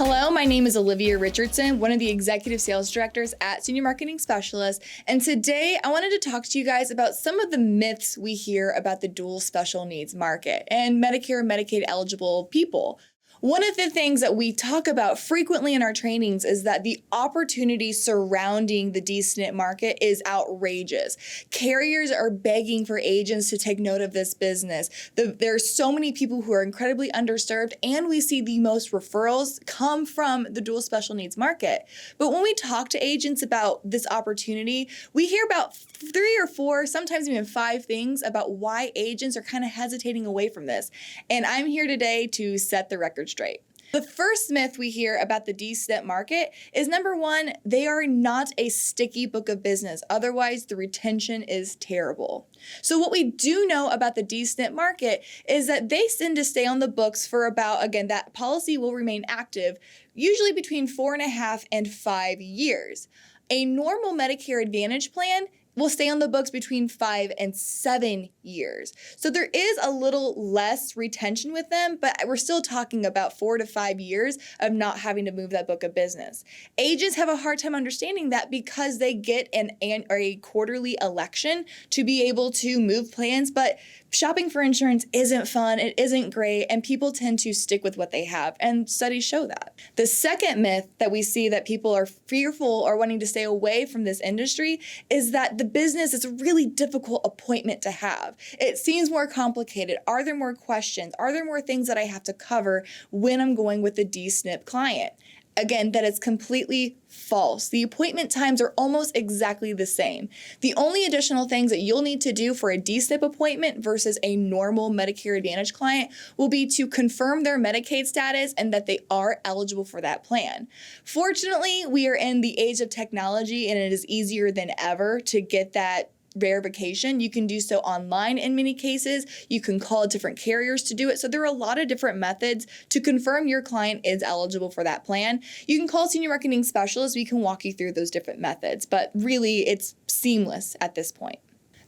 Hello, my name is Olivia Richardson, one of the executive sales directors at Senior Marketing Specialist, and today I wanted to talk to you guys about some of the myths we hear about the dual special needs market and Medicare and Medicaid eligible people. One of the things that we talk about frequently in our trainings is that the opportunity surrounding the DSNP market is outrageous. Carriers are begging for agents to take note of this business. There are so many people who are incredibly underserved, and we see the most referrals come from the dual special needs market. But when we talk to agents about this opportunity, we hear about 3 or 4, sometimes even 5 things about why agents are kind of hesitating away from this. And I'm here today to set the record straight. The first myth we hear about the DSNP market is number 1, they are not a sticky book of business. Otherwise, the retention is terrible. So what we do know about the DSNP market is that they tend to stay on the books for about, again, that policy will remain active, usually between 4.5 and 5 years. A normal Medicare Advantage plan will stay on the books between 5 and 7 years. So there is a little less retention with them, but we're still talking about 4 to 5 years of not having to move that book of business. Agents have a hard time understanding that because they get a quarterly election to be able to move plans, but shopping for insurance isn't fun, it isn't great, and people tend to stick with what they have, and studies show that. The second myth that we see that people are fearful or wanting to stay away from this industry is that the business is a really difficult appointment to have. It seems more complicated. Are there more questions? Are there more things that I have to cover when I'm going with the DSNP client? Again, that is completely false. The appointment times are almost exactly the same. The only additional things that you'll need to do for a DSNP appointment versus a normal Medicare Advantage client will be to confirm their Medicaid status and that they are eligible for that plan. Fortunately, we are in the age of technology, and it is easier than ever to get that verification. You can do so online in many cases. You can call different carriers to do it. So there are a lot of different methods to confirm your client is eligible for that plan. You can call Senior Marketing Specialist. We can walk you through those different methods, but really it's seamless at this point.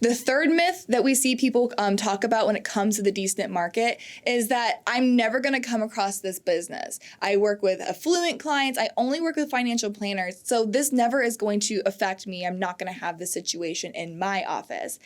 The third myth that we see people talk about when it comes to the DSNP market is that I'm never going to come across this business. I work with affluent clients. I only work with financial planners. So this never is going to affect me. I'm not going to have this situation in my office.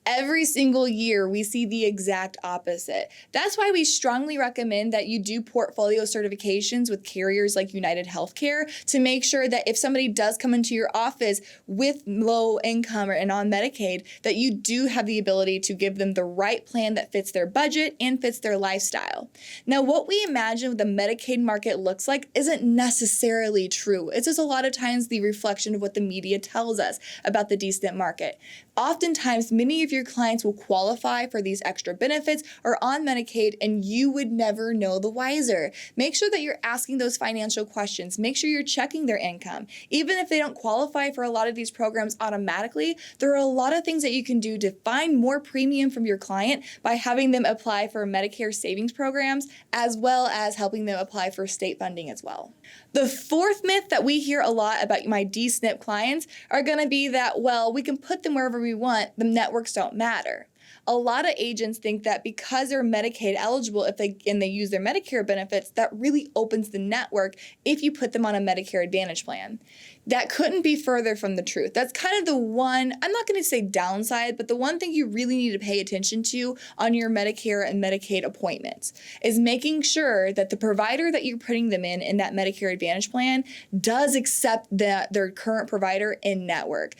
Every single year, we see the exact opposite. That's why we strongly recommend that you do portfolio certifications with carriers like United Healthcare to make sure that if somebody does come into your office with low income and on Medicaid, that you do have the ability to give them the right plan that fits their budget and fits their lifestyle. Now, what we imagine the Medicaid market looks like isn't necessarily true. It's just a lot of times the reflection of what the media tells us about the DSNP market. Oftentimes, many of your clients will qualify for these extra benefits or on Medicaid, and you would never know the wiser. Make sure that you're asking those financial questions. Make sure you're checking their income. Even if they don't qualify for a lot of these programs automatically, there are a lot of things that you can do to find more premium from your client by having them apply for Medicare savings programs, as well as helping them apply for state funding as well. The fourth myth that we hear a lot about my DSNP clients are going to be that, well, we can put them wherever we want, the networks don't matter. A lot of agents think that because they're Medicaid eligible, if they use their Medicare benefits, that really opens the network if you put them on a Medicare Advantage plan. That couldn't be further from the truth. That's kind of the one, I'm not going to say downside, but the one thing you really need to pay attention to on your Medicare and Medicaid appointments is making sure that the provider that you're putting them in that Medicare Advantage plan does accept their current provider in network.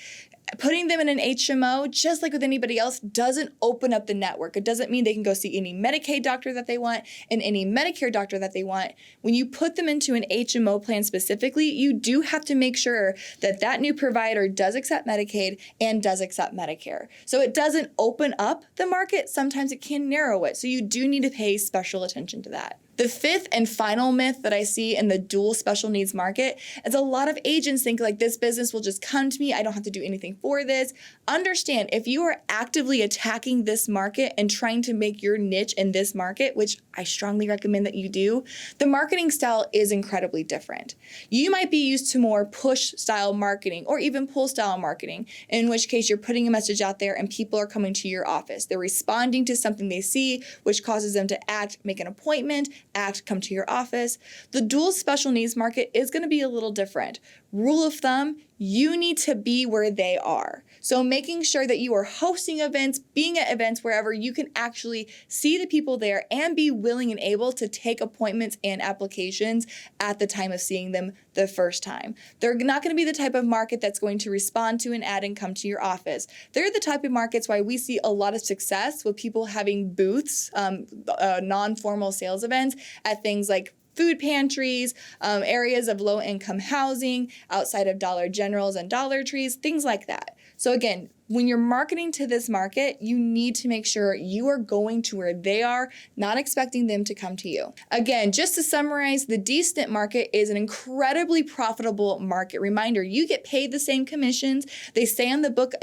Putting them in an HMO, just like with anybody else, doesn't open up the network. It doesn't mean they can go see any Medicaid doctor that they want and any Medicare doctor that they want. When you put them into an HMO plan specifically, you do have to make sure that that new provider does accept Medicaid and does accept Medicare. So it doesn't open up the market. Sometimes it can narrow it. So you do need to pay special attention to that. The fifth and final myth that I see in the dual special needs market is a lot of agents think like this business will just come to me. I don't have to do anything for this. Understand, if you are actively attacking this market and trying to make your niche in this market, which I strongly recommend that you do, the marketing style is incredibly different. You might be used to more push style marketing or even pull style marketing, in which case you're putting a message out there and people are coming to your office. They're responding to something they see, which causes them to act, make an appointment, act, come to your office. The dual special needs market is going to be a little different. Rule of thumb, you need to be where they are. So making sure that you are hosting events, being at events wherever you can actually see the people there and be willing and able to take appointments and applications at the time of seeing them the first time. They're not going to be the type of market that's going to respond to an ad and come to your office. They're the type of markets why we see a lot of success with people having booths, non-formal sales events at things like food pantries, areas of low-income housing, outside of Dollar Generals and Dollar Trees, things like that. So again, when you're marketing to this market, you need to make sure you are going to where they are, not expecting them to come to you. Again, just to summarize, the DSNP market is an incredibly profitable market. Reminder, you get paid the same commissions. They stay on the book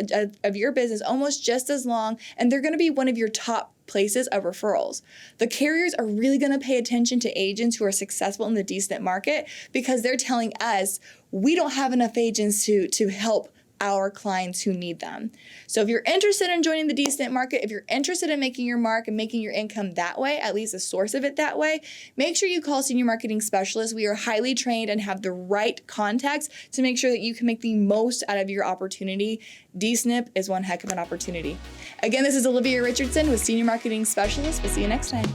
of your business almost just as long, and they're going to be one of your top places of referrals. The carriers are really going to pay attention to agents who are successful in the DSNP market because they're telling us we don't have enough agents to help our clients who need them. So if you're interested in joining the DSNP market, if you're interested in making your mark and making your income that way, at least a source of it that way, make sure you call Senior Marketing Specialists. We are highly trained and have the right contacts to make sure that you can make the most out of your opportunity. DSNP is one heck of an opportunity. Again, this is Olivia Richardson with Senior Marketing Specialists. We'll see you next time.